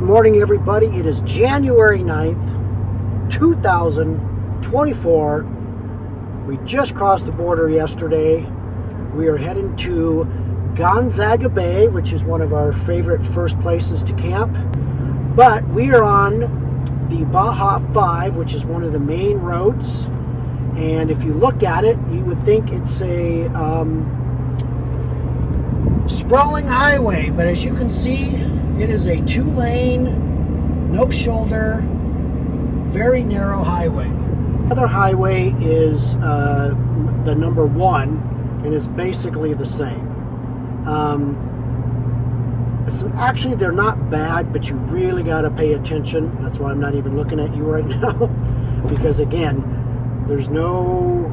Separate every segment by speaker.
Speaker 1: morning, everybody. It is January 9th, 2024. We just crossed the border yesterday. We are heading to Gonzaga Bay, which is one of our favorite first places to camp. But we are on the Baja 5, which is one of the main roads. And if you look at it, you would think it's a sprawling highway. But as you can see, it is a 2-lane, no shoulder, very narrow highway. The other highway is the number 1, and it's basically the same. Actually, they're not bad, but you really got to pay attention. That's why I'm not even looking at you right now, because again, there's no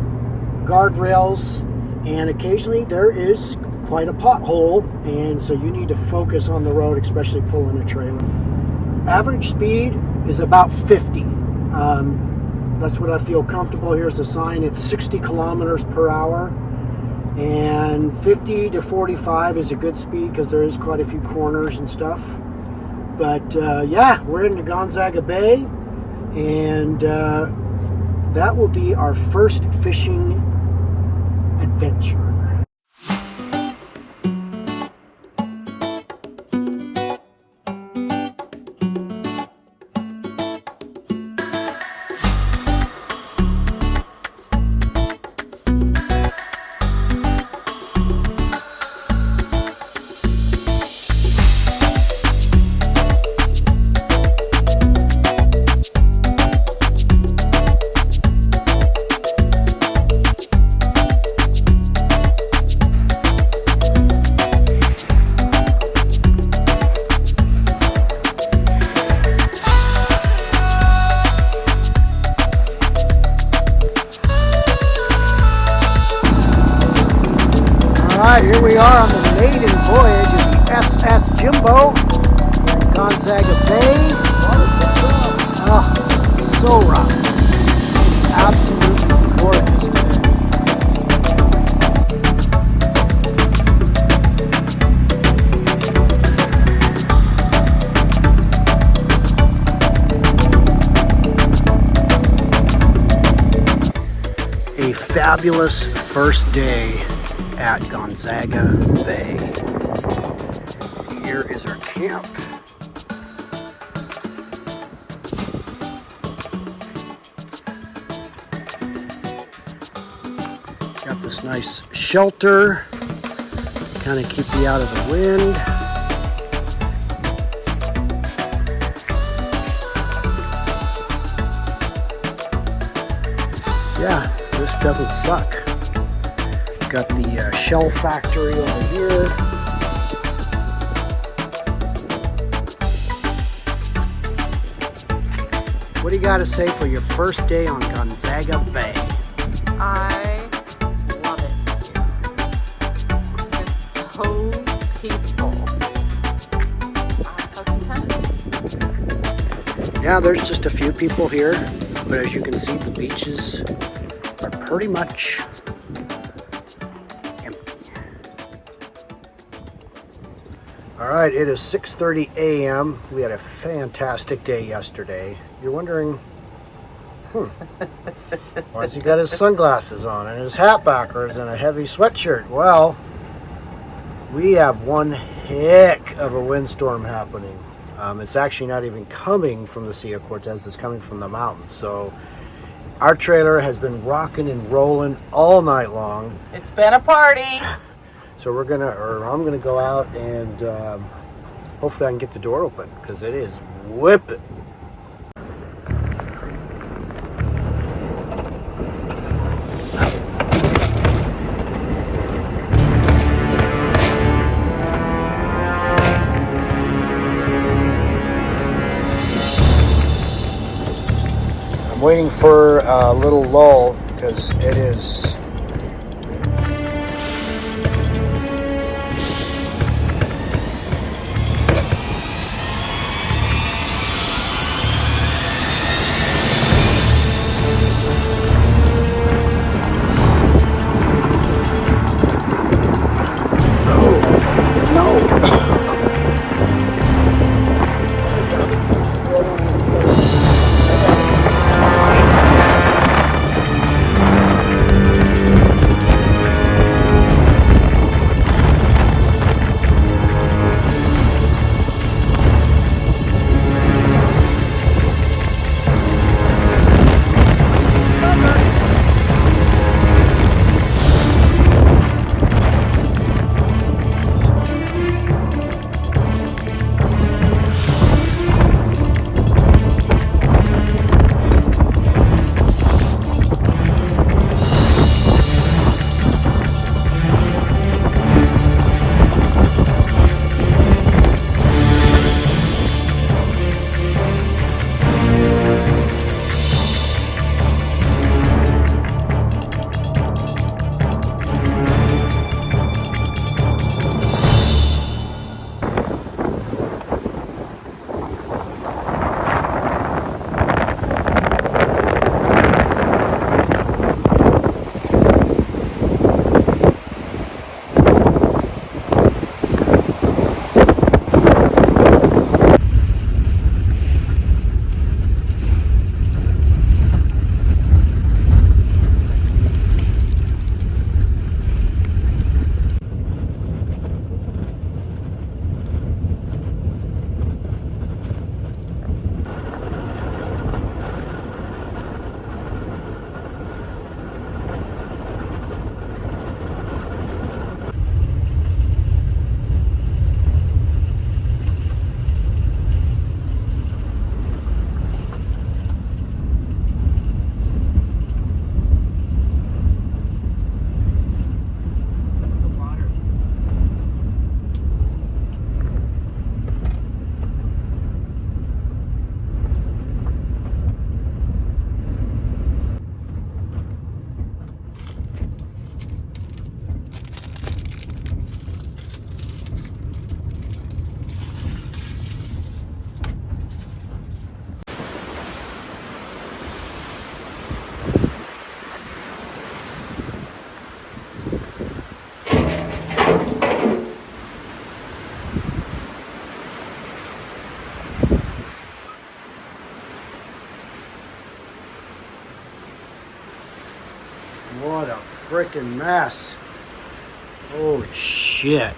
Speaker 1: guardrails, and occasionally there is quite a pothole, and so you need to focus on the road, especially pulling a trailer. Average speed is about 50. That's what I feel comfortable. Here's the sign. It's 60 kilometers per hour, and 50 to 45 is a good speed because there is quite a few corners and stuff. But yeah, we're in the Gonzaga Bay, and that will be our first fishing adventure. Alright, here we are on the maiden voyage of the SS Jimbo in Gonzaga Bay. Oh, so rough. Absolutely gorgeous today. A fabulous first day at Gonzaga Bay. Here is our camp. Got this nice shelter, kind of keep you out of the wind. Yeah, this doesn't suck. Got the shell factory over here. What do you got to say for your first day on Gonzaga Bay?
Speaker 2: I love it. It's so peaceful. I'm so content.
Speaker 1: Yeah, there's just a few people here, but as you can see, the beaches are pretty much Alright, it is 6:30 a.m. We had a fantastic day yesterday. You're wondering, why has he got his sunglasses on and his hat backwards and a heavy sweatshirt? Well, we have one heck of a windstorm happening. It's actually not even coming from the Sea of Cortez, it's coming from the mountains. So our trailer has been rocking and rolling all night long.
Speaker 2: It's been a party.
Speaker 1: So I'm gonna go out and hopefully I can get the door open because it is whipping. I'm waiting for a little lull because it is what a freaking mess. Holy shit.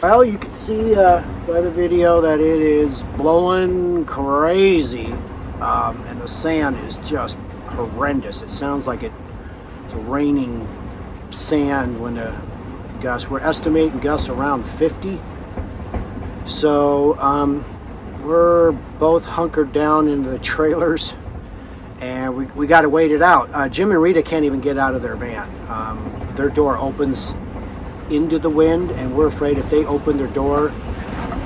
Speaker 1: Well, you can see by the video that it is blowing crazy, and the sand is just horrendous. It sounds like it's raining sand when the gusts, we're estimating gusts around 50. So we're both hunkered down into the trailers, and we got to wait it out. Jim and Rita can't even get out of their van. Their door opens into the wind, and we're afraid if they open their door,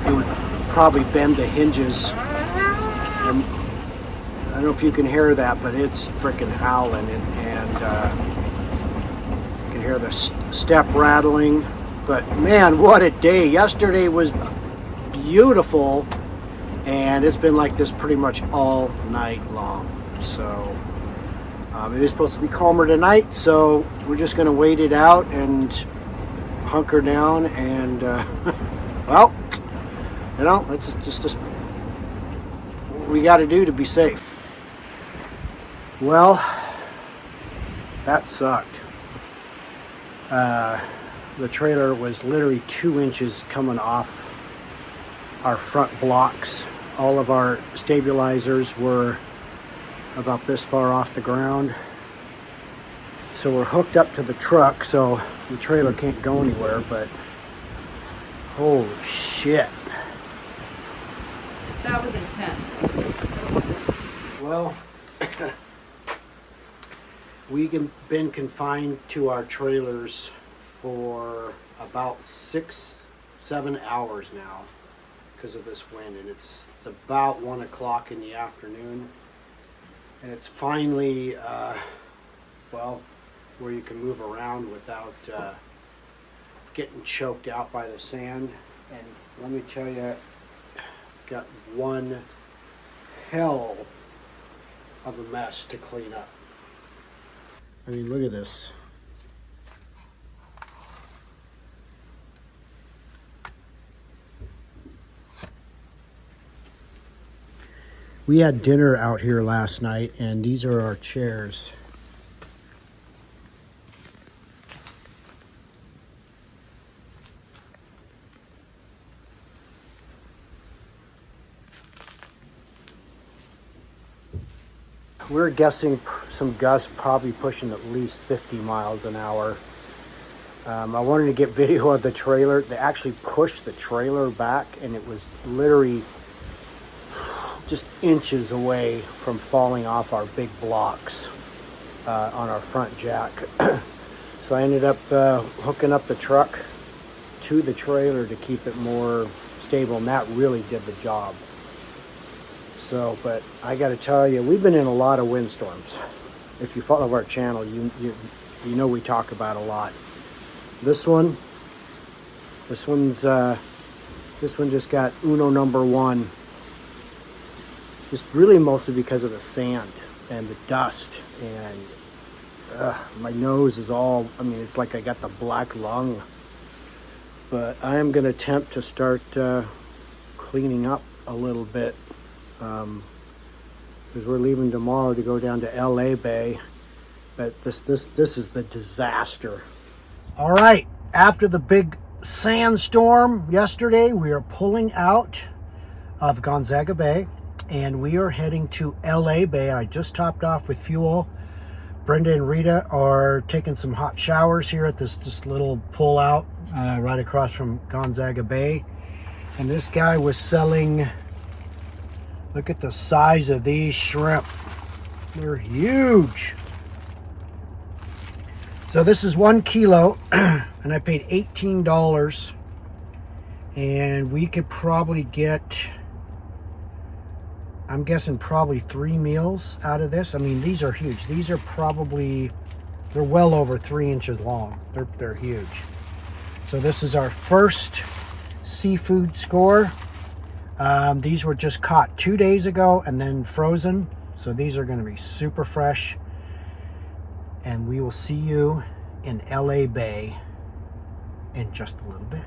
Speaker 1: it would probably bend the hinges. And I don't know if you can hear that, but it's freaking howling, and you can hear the step rattling. But man, what a day. Yesterday was beautiful, and it's been like this pretty much all night long. So it is supposed to be calmer tonight, so we're just going to wait it out and hunker down, and well, you know, it's just what we got to do to be safe. Well, that sucked. The trailer was literally 2 inches coming off our front blocks. All of our stabilizers were about this far off the ground. So we're hooked up to the truck, so the trailer can't go anywhere, but holy shit.
Speaker 2: That was intense.
Speaker 1: Well, we've been confined to our trailers for about 6-7 hours now because of this wind, and it's about 1 o'clock in the afternoon, and it's finally well, where you can move around without getting choked out by the sand. And let me tell you, got one hell of a mess to clean up. I mean, look at this. We had dinner out here last night, and these are our chairs. We're guessing some gusts probably pushing at least 50 miles an hour. I wanted to get video of the trailer. They actually pushed the trailer back, and it was literally just inches away from falling off our big blocks on our front jack. So I ended up hooking up the truck to the trailer to keep it more stable, and that really did the job. So, but I got to tell you, we've been in a lot of windstorms. If you follow our channel, you know we talk about a lot. This one just got uno number one. Just really mostly because of the sand and the dust, and my nose is all, I mean, it's like I got the black lung. But I am going to attempt to start cleaning up a little bit, because we're leaving tomorrow to go down to LA Bay. But this is the disaster. All right, after the big sandstorm yesterday, we are pulling out of Gonzaga Bay, and we are heading to LA Bay. I just topped off with fuel. Brenda and Rita are taking some hot showers here at this little pull out right across from Gonzaga Bay. And this guy was selling, look at the size of these shrimp. They're huge. So this is 1 kilo, and I paid $18. And we could probably get, I'm guessing probably 3 meals out of this. I mean, these are huge. These are probably, they're well over 3 inches long. They're huge. So this is our first seafood score. These were just caught 2 days ago and then frozen. So these are going to be super fresh. And we will see you in LA Bay in just a little bit.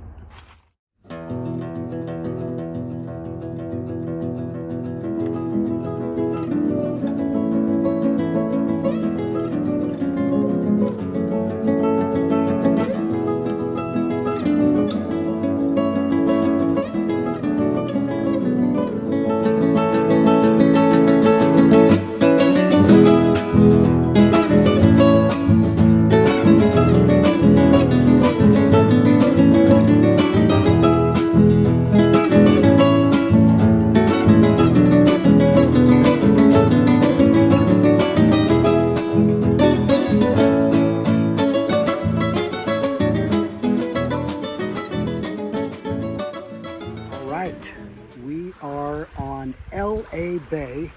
Speaker 1: Bay.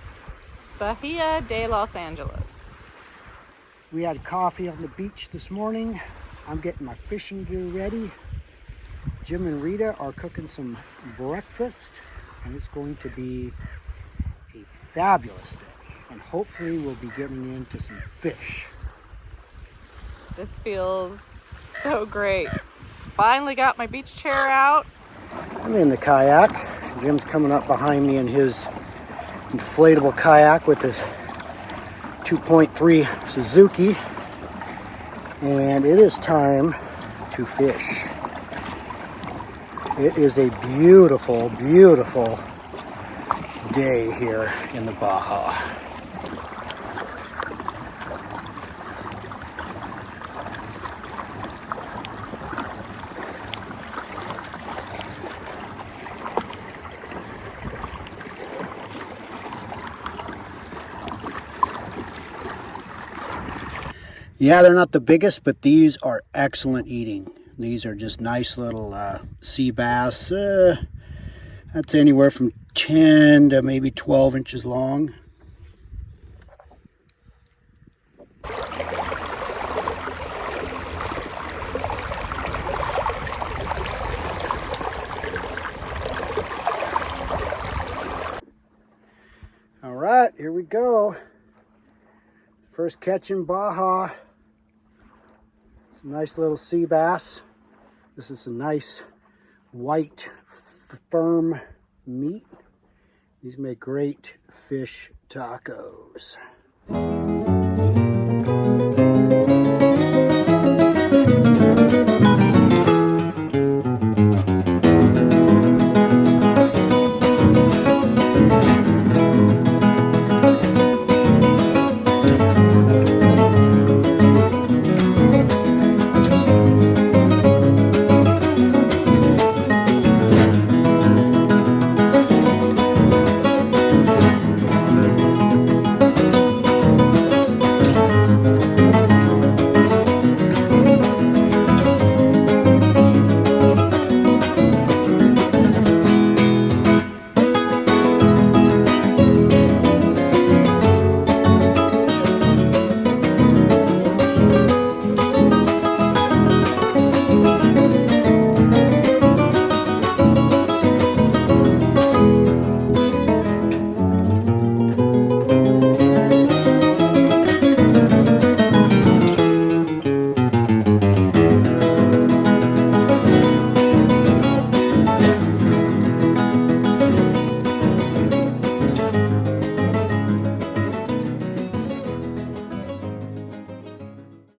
Speaker 2: Bahia de Los Angeles.
Speaker 1: We had coffee on the beach this morning. I'm getting my fishing gear ready. Jim and Rita are cooking some breakfast, and it's going to be a fabulous day. And hopefully we'll be getting into some fish.
Speaker 2: This feels so great. Finally got my beach chair out.
Speaker 1: I'm in the kayak. Jim's coming up behind me in his inflatable kayak with his 2.3 Suzuki. And it is time to fish. It is a beautiful, beautiful day here in the Baja. Yeah, they're not the biggest, but these are excellent eating. These are just nice little sea bass. That's anywhere from 10 to maybe 12 inches long. All right, here we go. First catch in Baja. Some nice little sea bass. This is a nice white, firm meat. These make great fish tacos.